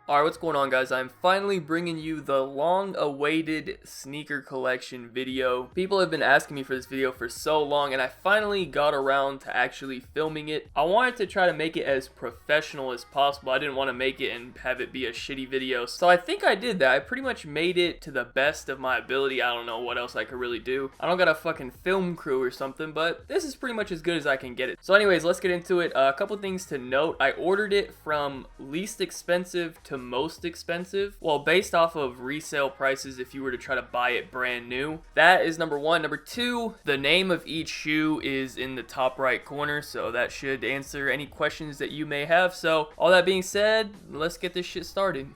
Alright, what's going on, guys? I'm finally bringing you the long-awaited sneaker collection video. People have been asking me for this video for so long, and I finally got around to actually filming it. I wanted to try to make it as professional as possible. I didn't want to make it and have it be a shitty video, so I think I did that. I pretty much made it to the best of my ability. I don't know what else I could really do. I don't got a fucking film crew or something, but this is pretty much as good as I can get it. So anyways, let's get into it. A couple things to note. I ordered it from least expensive to most expensive, well, based off of resale prices if you were to try to buy it brand new. That is number one. Number two, the name of each shoe is in the top right corner, so that should answer any questions that you may have. So all that being said, let's get this shit started.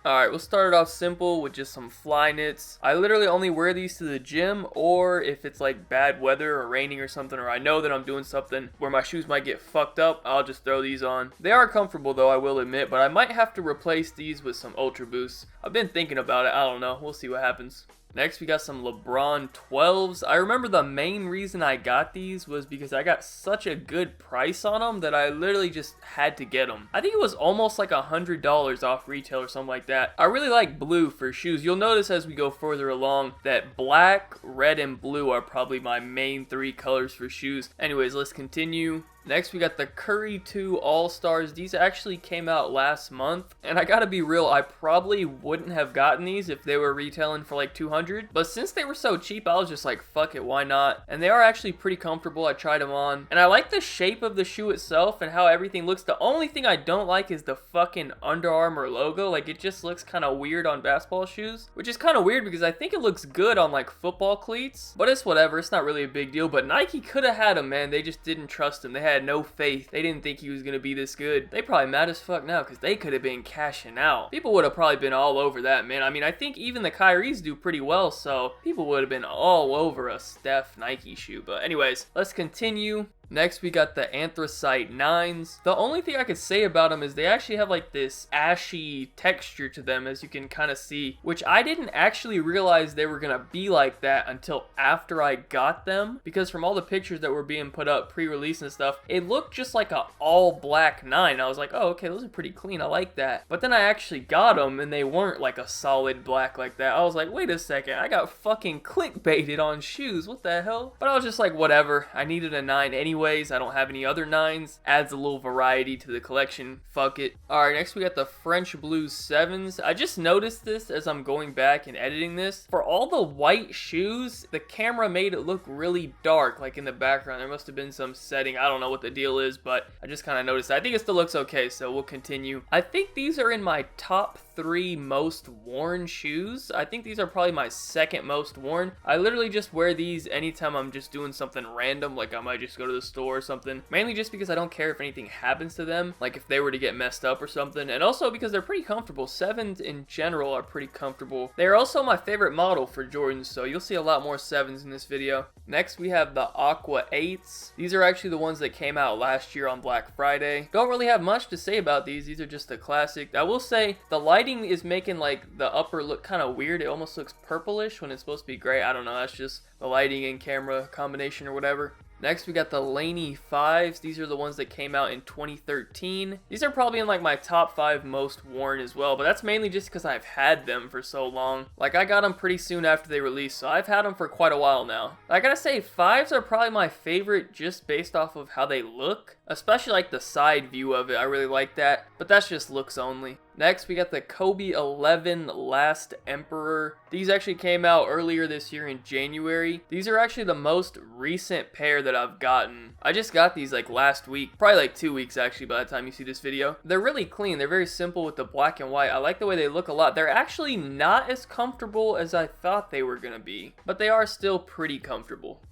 Alright, we'll start it off simple with just some FLYKNITs. I literally only wear these to the gym, or if it's like bad weather or raining or something, or I know that I'm doing something where my shoes might get fucked up, I'll just throw these on. They are comfortable though, I will admit, but I might have to replace these with some Ultra Boosts. I've been thinking about it, I don't know, we'll see what happens. Next, we got some LEBRON 12s. I remember the main reason I got these was because I got such a good price on them that I literally just had to get them. I think it was almost like $100 off retail or something like that. I really like blue for shoes. You'll notice as we go further along that black, red, and blue are probably my main three colors for shoes. Anyways, let's continue. Next, we got the Curry 2 All-Stars. These actually came out last month, and I gotta be real, I probably wouldn't have gotten these if they were retailing for like $200, but since they were so cheap, I was just like, fuck it, why not? And they are actually pretty comfortable. I tried them on, and I like the shape of the shoe itself and how everything looks. The only thing I don't like is the fucking Under Armour logo. Like, it just looks kind of weird on basketball shoes, which is kind of weird because I think it looks good on like football cleats, but it's whatever. It's not really a big deal, but Nike could have had him, man. They just didn't trust him. They had no faith. They didn't think he was gonna be this good. They probably mad as fuck now because they could have been cashing out. People would have probably been all over that, man. I mean, I think even the Kyries do pretty well, so people would have been all over a Steph Nike shoe. But anyways, let's continue. Next, we got the Anthracite 9s. The only thing I could say about them is they actually have like this ashy texture to them, as you can kind of see, which I didn't actually realize they were gonna be like that until after I got them, because from all the pictures that were being put up pre-release and stuff, it looked just like a all black 9. I was like, oh, okay, those are pretty clean, I like that. But then I actually got them and they weren't like a solid black like that. I was like, wait a second, I got fucking clickbaited on shoes, what the hell? But I was just like, whatever, I needed a 9 anyways. I don't have any other 9s. Adds a little variety to the collection. Fuck it. Alright, next we got the French Blues 7s. I just noticed this as I'm going back and editing this. For all the white shoes, the camera made it look really dark, like in the background. There must have been some setting. I don't know what the deal is, but I just kind of noticed that. I think it still looks okay, so we'll continue. I think these are in my top 3 most worn shoes. I think these are probably my second most worn. I literally just wear these anytime I'm just doing something random, like I might just go to the store or something, mainly just because I don't care if anything happens to them, like if they were to get messed up or something, and also because they're pretty comfortable. 7s in general are pretty comfortable. They're also my favorite model for Jordans, so you'll see a lot more 7s in this video. Next, we have the AQUA 8s. These are actually the ones that came out last year on Black Friday. Don't really have much to say about these. These are just a classic. I will say the lighting is making like the upper look kind of weird. It almost looks purplish when it's supposed to be gray. I don't know, that's just the lighting and camera combination or whatever. Next, we got the LANEY 5s. These are the ones that came out in 2013. These are probably in like my top 5 most worn as well, but that's mainly just because I've had them for so long. Like, I got them pretty soon after they released, so I've had them for quite a while now. I gotta say, 5s are probably my favorite just based off of how they look, especially like the side view of it. I really like that, but that's just looks only. Next, we got the Kobe 11 Last Emperor. These actually came out earlier this year in January. These are actually the most recent pair that I've gotten. I just got these like last week, probably like 2 weeks actually by the time you see this video. They're really clean. They're very simple with the black and white. I like the way they look a lot. They're actually not as comfortable as I thought they were gonna be, but they are still pretty comfortable.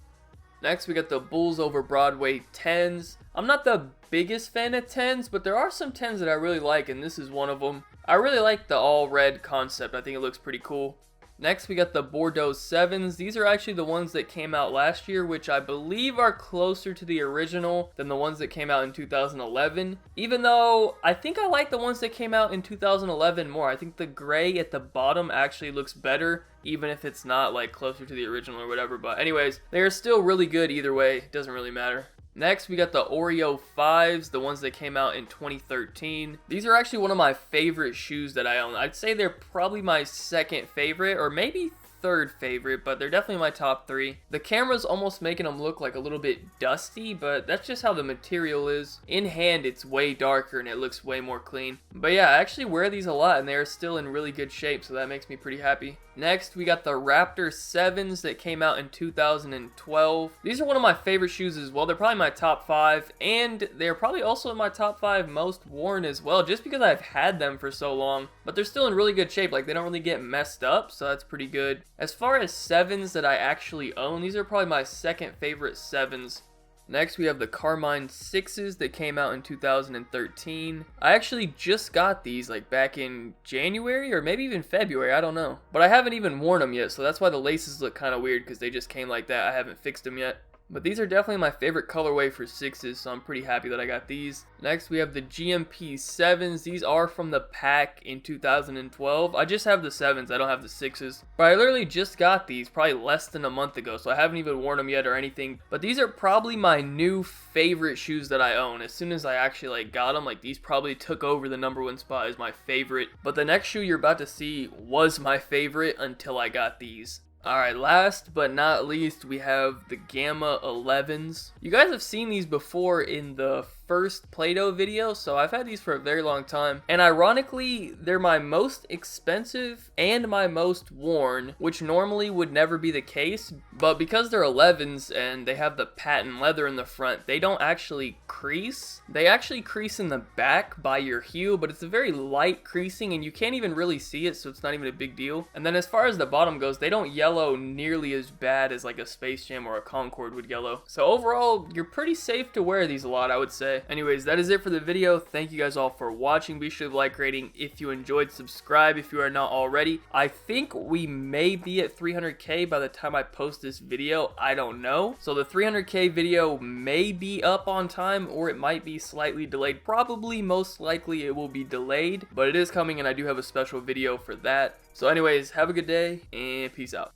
Next, we got the Bulls Over Broadway 10s. I'm not the biggest fan of 10s, but there are some 10s that I really like, and this is one of them. I really like the all red concept. I think it looks pretty cool. Next, we got the Bordeaux 7s. These are actually the ones that came out last year, which I believe are closer to the original than the ones that came out in 2011. Even though I think I like the ones that came out in 2011 more. I think the gray at the bottom actually looks better, even if it's not like closer to the original or whatever. But anyways, they are still really good either way. It doesn't really matter. Next, we got the Oreo 5s, the ones that came out in 2013. These are actually one of my favorite shoes that I own. I'd say they're probably my second favorite, or maybe third favorite, but they're definitely my top 3. The camera's almost making them look like a little bit dusty, but that's just how the material is. In hand, it's way darker and it looks way more clean. But yeah, I actually wear these a lot and they're still in really good shape, so that makes me pretty happy. Next, we got the Raptor 7s that came out in 2012. These are one of my favorite shoes as well. They're probably my top 5, and they're probably also in my top 5 most worn as well, just because I've had them for so long. But they're still in really good shape. Like, they don't really get messed up, so that's pretty good. As far as 7s that I actually own, these are probably my second favorite 7s. Next, we have the Carmine 6s that came out in 2013. I actually just got these like back in January or maybe even February, I don't know. But I haven't even worn them yet, so that's why the laces look kind of weird, because they just came like that. I haven't fixed them yet. But these are definitely my favorite colorway for 6s, so I'm pretty happy that I got these. Next, we have the GMP 7s. These are from the pack in 2012. I just have the 7s, I don't have the 6s. But I literally just got these probably less than a month ago, so I haven't even worn them yet or anything. But these are probably my new favorite shoes that I own. As soon as I actually got them, like, these probably took over the #1 spot as my favorite. But the next shoe you're about to see was my favorite until I got these. Alright, last but not least, we have the Gamma 11s. You guys have seen these before in the first Play-Doh video, so I've had these for a very long time. And ironically, they're my most expensive and my most worn, which normally would never be the case. But because they're 11s and they have the patent leather in the front, they don't actually crease. They actually crease in the back by your heel, but it's a very light creasing and you can't even really see it, so it's not even a big deal. And then as far as the bottom goes, they don't yellow nearly as bad as like a Space Jam or a Concorde would yellow. So overall, you're pretty safe to wear these a lot, I would say. Anyways, that is it for the video. Thank you guys all for watching. Be sure to like, rating if you enjoyed, subscribe if you are not already. I think we may be at 300k by the time I post this video. I don't know. So the 300k video may be up on time, or it might be slightly delayed. Probably, most likely it will be delayed, but it is coming and I do have a special video for that. So anyways, have a good day and peace out.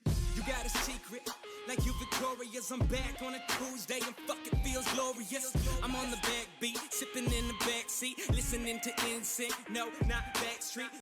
You got a secret, like you victorious. I'm back on a Tuesday and fucking feels glorious. I'm on the backbeat, sipping in the backseat, listening to NSYNC. No, not Backstreet.